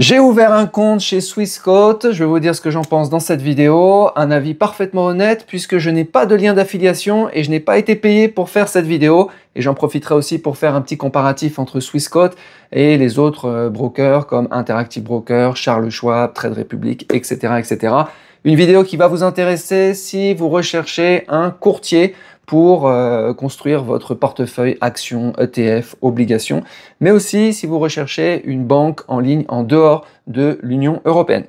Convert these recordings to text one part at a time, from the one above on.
J'ai ouvert un compte chez Swissquote, je vais vous dire ce que j'en pense dans cette vidéo, un avis parfaitement honnête puisque je n'ai pas de lien d'affiliation et je n'ai pas été payé pour faire cette vidéo et j'en profiterai aussi pour faire un petit comparatif entre Swissquote et les autres brokers comme Interactive Brokers, Charles Schwab, Trade Republic, etc., etc. Une vidéo qui va vous intéresser si vous recherchez un courtier pour construire votre portefeuille actions, ETF, obligations, mais aussi si vous recherchez une banque en ligne en dehors de l'Union européenne.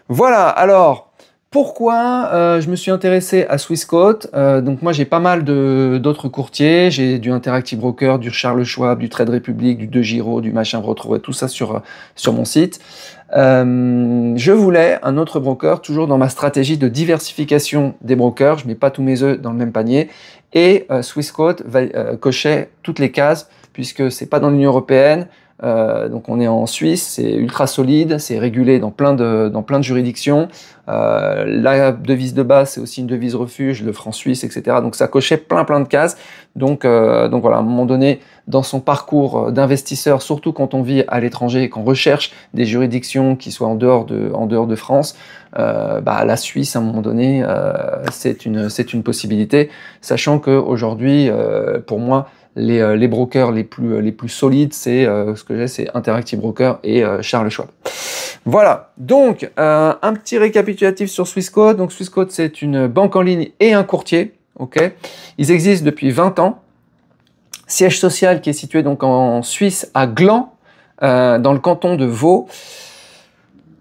Voilà, alors pourquoi je me suis intéressé à Swissquote? Donc moi j'ai pas mal d'autres courtiers, j'ai du Interactive Broker, du Charles Schwab, du Trade Republic, du DeGiro, du machin, vous retrouvez tout ça sur mon site. Je voulais un autre broker, toujours dans ma stratégie de diversification des brokers, je ne mets pas tous mes œufs dans le même panier, et Swissquote cochait toutes les cases, puisque c'est pas dans l'Union européenne, donc on est en Suisse, c'est ultra solide, c'est régulé dans plein de juridictions, la devise de base c'est aussi une devise refuge, le franc suisse, etc. Donc ça cochait plein de cases, donc voilà, à un moment donné, dans son parcours d'investisseur, surtout quand on vit à l'étranger et qu'on recherche des juridictions qui soient en dehors de France, la Suisse, à un moment donné, c'est une possibilité, sachant qu'aujourd'hui, pour moi, les brokers les plus solides, c'est ce que j'ai, c'est Interactive Broker et Charles Schwab. Voilà, donc un petit récapitulatif sur Swissquote. Donc Swissquote, c'est une banque en ligne et un courtier. Okay, ils existent depuis 20 ans. Siège social qui est situé donc en Suisse, à Gland, dans le canton de Vaud.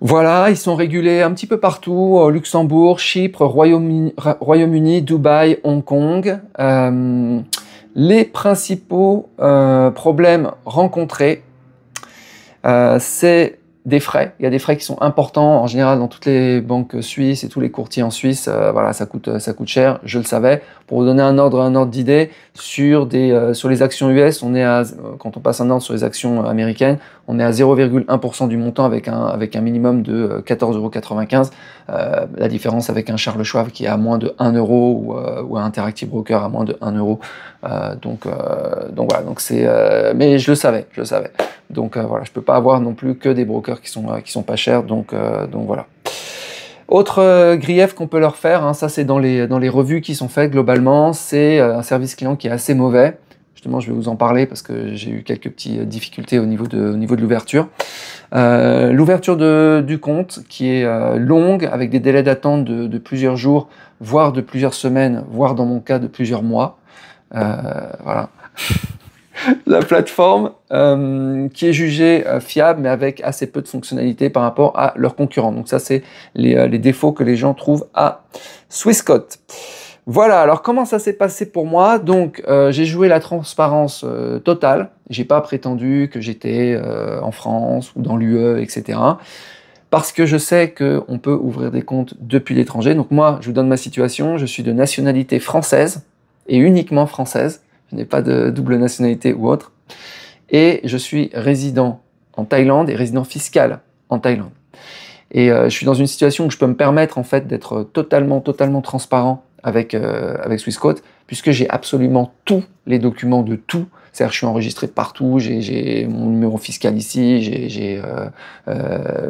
Voilà, ils sont régulés un petit peu partout, Luxembourg, Chypre, Royaume-Uni, Dubaï, Hong Kong. Les principaux problèmes rencontrés, c'est des frais. Il y a des frais qui sont importants en général dans toutes les banques suisses et tous les courtiers en Suisse. Voilà, ça coûte cher, je le savais. Pour vous donner un ordre d'idée, sur les actions US, quand on passe un ordre sur les actions américaines, on est à 0,1% du montant avec un minimum de 14,95 €. La différence avec un Charles Schwab qui est à moins de 1 € ou un Interactive Broker à moins de 1 €. Donc voilà, mais je le savais. Donc voilà, je peux pas avoir non plus que des brokers qui sont pas chers, donc voilà. Autre grief qu'on peut leur faire, hein, ça c'est dans les revues qui sont faites globalement, c'est un service client qui est assez mauvais. Justement, je vais vous en parler parce que j'ai eu quelques petites difficultés au niveau de l'ouverture. L'ouverture du compte qui est longue, avec des délais d'attente de plusieurs jours, voire de plusieurs semaines, voire dans mon cas de plusieurs mois. Voilà. La plateforme qui est jugée fiable mais avec assez peu de fonctionnalités par rapport à leurs concurrents. Donc ça c'est les défauts que les gens trouvent à Swissquote. Voilà, alors comment ça s'est passé pour moi? Donc j'ai joué la transparence totale, j'ai pas prétendu que j'étais en France ou dans l'UE, etc. Parce que je sais qu'on peut ouvrir des comptes depuis l'étranger. Donc moi, je vous donne ma situation, je suis de nationalité française et uniquement française. Je n'ai pas de double nationalité ou autre. Et je suis résident en Thaïlande et résident fiscal en Thaïlande. Et je suis dans une situation où je peux me permettre en fait d'être totalement transparent avec Swissquote, puisque j'ai absolument tous les documents de tout. C'est-à-dire que je suis enregistré partout, j'ai mon numéro fiscal ici, j'ai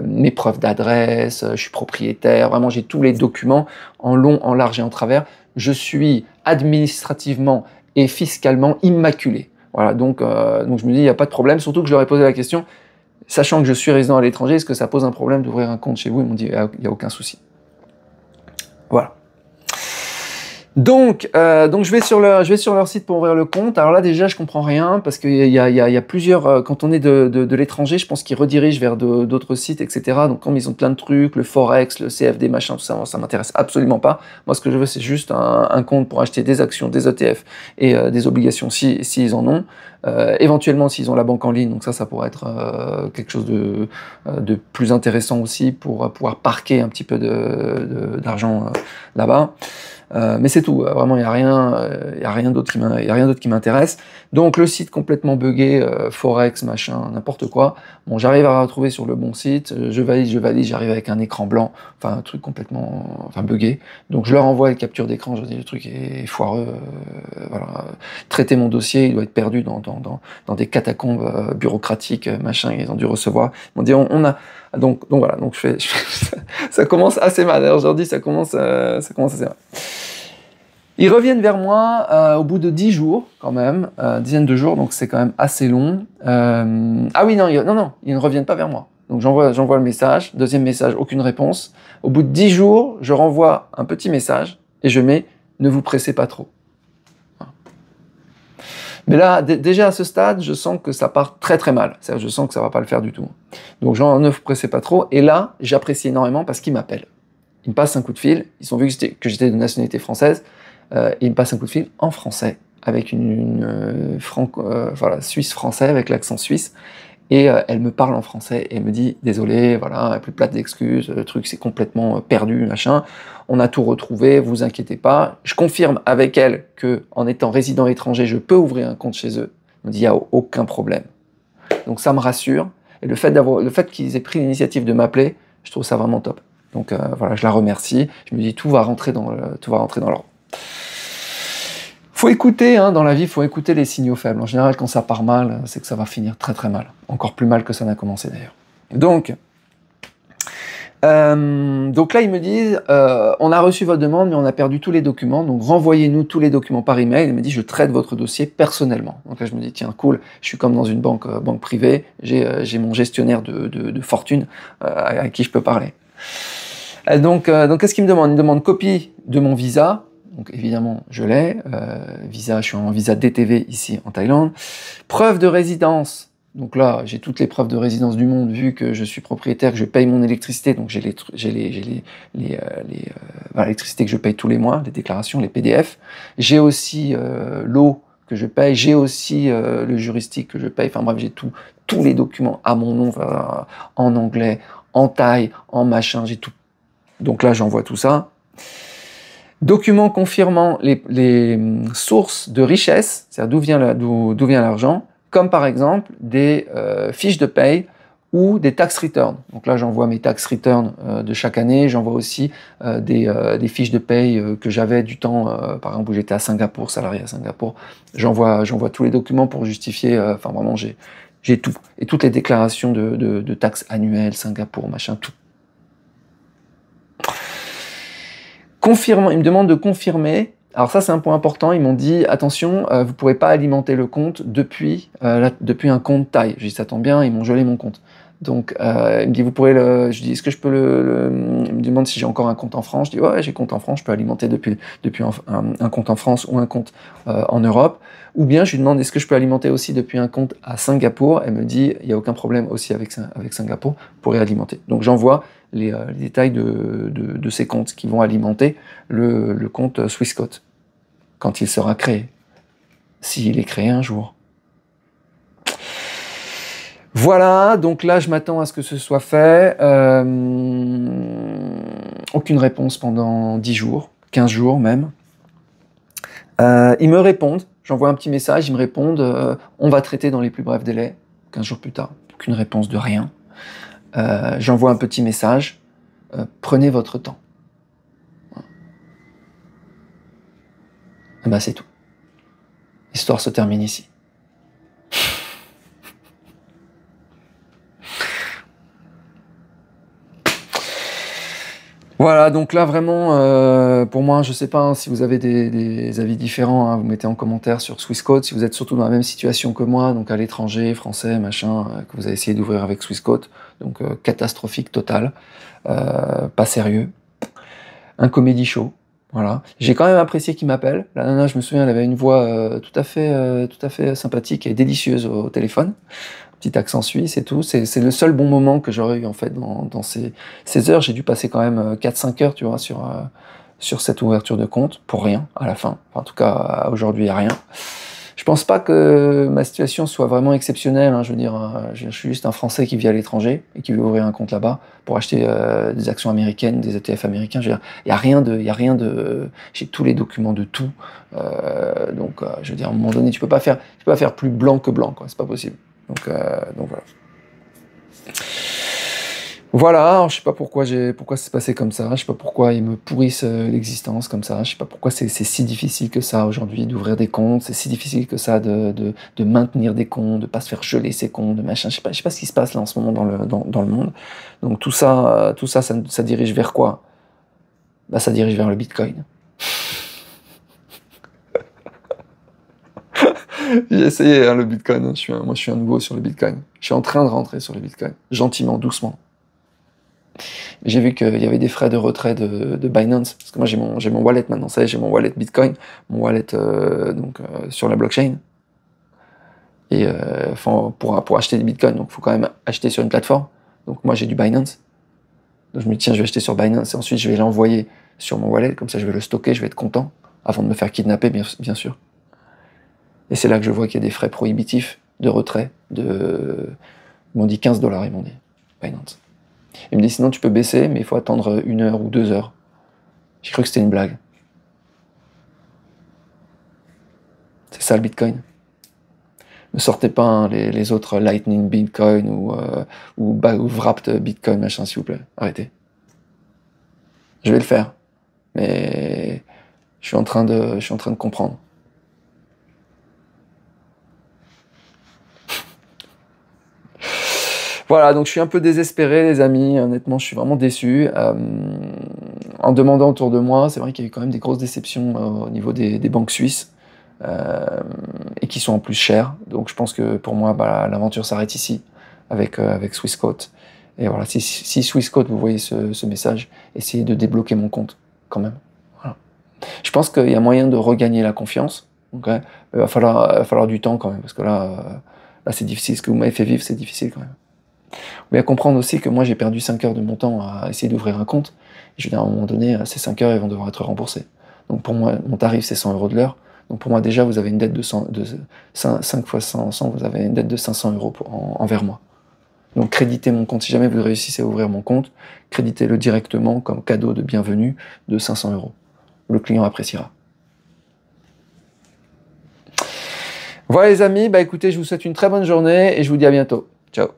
mes preuves d'adresse, je suis propriétaire, vraiment j'ai tous les documents en long, en large et en travers. Je suis administrativement et fiscalement immaculé. Voilà, donc je me dis, il n'y a pas de problème, surtout que je leur ai posé la question, sachant que je suis résident à l'étranger, est-ce que ça pose un problème d'ouvrir un compte chez vous? Ils m'ont dit, il n'y a aucun souci. Voilà. Donc je vais sur leur site pour ouvrir le compte. Alors là déjà je comprends rien parce qu'il y a plusieurs, quand on est de l'étranger, je pense qu'ils redirigent vers d'autres sites, etc. Donc comme ils ont plein de trucs, le Forex, le CFD, machin, tout ça, ça m'intéresse absolument pas. Moi ce que je veux c'est juste un compte pour acheter des actions, des ETF et des obligations s'ils en ont. Éventuellement s'ils ont la banque en ligne, donc ça pourrait être quelque chose de plus intéressant aussi pour pouvoir parquer un petit peu d'argent là-bas. Mais c'est tout, vraiment il n'y a rien d'autre qui m'intéresse. Donc le site complètement buggé, Forex, machin, n'importe quoi. Bon, j'arrive à retrouver sur le bon site, je valide, j'arrive avec un écran blanc, enfin un truc complètement buggé. Donc je leur envoie les captures d'écran, je dis le truc est foireux, voilà. Traiter mon dossier, il doit être perdu dans des catacombes bureaucratiques, machin, ils ont dû recevoir. Ils m'ont dit Donc voilà, donc ça commence assez mal. Alors aujourd'hui, ça commence assez mal. Ils reviennent vers moi au bout de 10 jours, quand même, dizaine de jours, donc c'est quand même assez long. Ah oui, non, ils ne reviennent pas vers moi. Donc j'envoie le message, deuxième message, aucune réponse. Au bout de 10 jours, je renvoie un petit message et je mets « Ne vous pressez pas trop ». Mais là, déjà à ce stade, je sens que ça part très très mal. C'est-à-dire, je sens que ça va pas le faire du tout. Donc genre, ne vous pressez pas trop. Et là, j'apprécie énormément parce qu'ils m'appellent. Ils me passent un coup de fil. Ils ont vu que j'étais de nationalité française. Et ils me passent un coup de fil en français, avec voilà, suisse-français, avec l'accent suisse. Et elle me parle en français et elle me dit « Désolé, voilà, plus plate d'excuses, le truc c'est complètement perdu, machin. On a tout retrouvé, vous inquiétez pas. » Je confirme avec elle que, en étant résident étranger, je peux ouvrir un compte chez eux. Elle me dit « Il n'y a aucun problème. » Donc ça me rassure. Et le fait qu'ils aient pris l'initiative de m'appeler, je trouve ça vraiment top. Donc voilà, je la remercie. Je me dis tout va rentrer dans l'ordre. Faut écouter, hein, dans la vie, il faut écouter les signaux faibles. En général, quand ça part mal, c'est que ça va finir très très mal. Encore plus mal que ça n'a commencé d'ailleurs. Donc là, ils me disent, on a reçu votre demande, mais on a perdu tous les documents, donc renvoyez-nous tous les documents par email. Il me dit, je traite votre dossier personnellement. Donc là, je me dis, tiens, cool, je suis comme dans une banque privée, j'ai mon gestionnaire de fortune à qui je peux parler. Donc qu'est-ce qu'il me demande? Il me demande copie de mon visa. Donc évidemment, je l'ai. Je suis en visa DTV ici en Thaïlande. Preuve de résidence. Donc là, j'ai toutes les preuves de résidence du monde, vu que je suis propriétaire, que je paye mon électricité. Donc j'ai l'électricité que je paye tous les mois, les déclarations, les PDF. J'ai aussi l'eau que je paye. J'ai aussi le juristique que je paye. Enfin bref, j'ai tous les documents à mon nom, en anglais, en thaï, en machin, j'ai tout. Donc là, j'envoie tout ça. Documents confirmant les sources de richesse, c'est-à-dire d'où vient l'argent, comme par exemple des fiches de paye ou des tax returns. Donc là, j'envoie mes tax returns de chaque année. J'envoie aussi des fiches de paye que j'avais du temps, par exemple, où j'étais à Singapour, salarié à Singapour. J'envoie tous les documents pour justifier, enfin vraiment, j'ai tout. Et toutes les déclarations de taxes annuelles, Singapour, machin, tout. Confirmant, ils me demandent de confirmer. Alors ça, c'est un point important. Ils m'ont dit, attention, vous ne pourrez pas alimenter le compte depuis un compte Thaï. J'ai dit, ça tombe bien, ils m'ont gelé mon compte. Donc, il me dit, vous pourrez je dis, est-ce que je peux il me demande si j'ai encore un compte en France. Je dis, ouais, j'ai compte en France, je peux alimenter depuis un compte en France ou un compte en Europe. Ou bien, je lui demande, est-ce que je peux alimenter aussi depuis un compte à Singapour. Elle me dit, il n'y a aucun problème aussi avec Singapour, vous pourrez alimenter. Donc, j'envoie les détails de ces comptes qui vont alimenter le compte Swissquote quand il sera créé, s'il est créé un jour. Voilà, donc là je m'attends à ce que ce soit fait. Aucune réponse pendant 10 jours, 15 jours même. Ils me répondent, j'envoie un petit message, ils me répondent, on va traiter dans les plus brefs délais, 15 jours plus tard. Aucune réponse de rien. J'envoie un petit message, prenez votre temps. Et ben c'est tout. L'histoire se termine ici. Voilà, donc là vraiment, pour moi, je sais pas, hein, si vous avez des avis différents, hein, vous mettez en commentaire sur Swissquote, si vous êtes surtout dans la même situation que moi, donc à l'étranger, français, machin, que vous avez essayé d'ouvrir avec Swissquote, donc catastrophique total, pas sérieux, un comédie show, voilà. J'ai quand même apprécié qu'il m'appelle, la nana, je me souviens, elle avait une voix tout à fait sympathique et délicieuse au téléphone. Petit accent suisse et tout, c'est le seul bon moment que j'aurais eu en fait dans ces heures. J'ai dû passer quand même 4-5 heures, tu vois, sur cette ouverture de compte, pour rien, à la fin. Enfin, en tout cas, aujourd'hui, il n'y a rien. Je pense pas que ma situation soit vraiment exceptionnelle, hein. Je veux dire, je suis juste un Français qui vit à l'étranger et qui veut ouvrir un compte là-bas pour acheter des actions américaines, des ETF américains. Je veux dire, il y a rien de, j'ai tous les documents de tout. Donc, je veux dire, à un moment donné, tu peux pas faire plus blanc que blanc, quoi. C'est pas possible. Donc voilà. Voilà, alors je sais pas pourquoi c'est passé comme ça, je sais pas pourquoi ils me pourrissent l'existence comme ça, je sais pas pourquoi c'est si difficile que ça aujourd'hui d'ouvrir des comptes, c'est si difficile que ça de maintenir des comptes, de pas se faire geler ses comptes, de machin, je sais pas ce qui se passe là en ce moment dans le monde. Donc tout ça, ça dirige vers quoi? Bah, ça dirige vers le Bitcoin. J'ai essayé hein, le Bitcoin, moi je suis un nouveau sur le Bitcoin. Je suis en train de rentrer sur le Bitcoin, gentiment, doucement. J'ai vu qu'il y avait des frais de retrait de Binance, parce que moi j'ai mon wallet maintenant, ça y est, j'ai mon wallet Bitcoin, mon wallet sur la blockchain. Et pour acheter des Bitcoins, donc il faut quand même acheter sur une plateforme. Donc moi j'ai du Binance. Donc je me dis tiens, je vais acheter sur Binance et ensuite je vais l'envoyer sur mon wallet, comme ça je vais le stocker, je vais être content, avant de me faire kidnapper bien sûr. Et c'est là que je vois qu'il y a des frais prohibitifs de retrait de... Ils m'ont dit 15 $, ils m'ont dit, Binance. Ils me disent sinon tu peux baisser, mais il faut attendre 1 heure ou 2 heures. J'ai cru que c'était une blague. C'est ça le Bitcoin. Ne sortez pas hein, les autres Lightning Bitcoin ou Wrapped Bitcoin, machin, s'il vous plaît. Arrêtez. Je vais le faire. Mais je suis en train de comprendre. Voilà, donc je suis un peu désespéré, les amis. Honnêtement, je suis vraiment déçu. En demandant autour de moi, c'est vrai qu'il y a eu quand même des grosses déceptions au niveau des banques suisses. Et qui sont en plus chères. Donc je pense que pour moi, bah, l'aventure s'arrête ici avec Swissquote. Et voilà, si Swissquote, vous voyez ce message, essayez de débloquer mon compte quand même. Voilà. Je pense qu'il y a moyen de regagner la confiance. Okay, il va falloir du temps quand même, parce que là c'est difficile. Ce que vous m'avez fait vivre, c'est difficile quand même. Vous devez comprendre aussi que moi, j'ai perdu 5 heures de mon temps à essayer d'ouvrir un compte. Et je veux dire, à un moment donné, ces 5 heures, elles vont devoir être remboursées. Donc pour moi, mon tarif, c'est 100 € de l'heure. Donc pour moi, déjà, vous avez une dette de 5 fois 100, vous avez une dette de 500 € envers moi. Donc créditez mon compte. Si jamais vous réussissez à ouvrir mon compte, créditez-le directement comme cadeau de bienvenue de 500 €. Le client appréciera. Voilà les amis, bah écoutez, je vous souhaite une très bonne journée et je vous dis à bientôt. Ciao.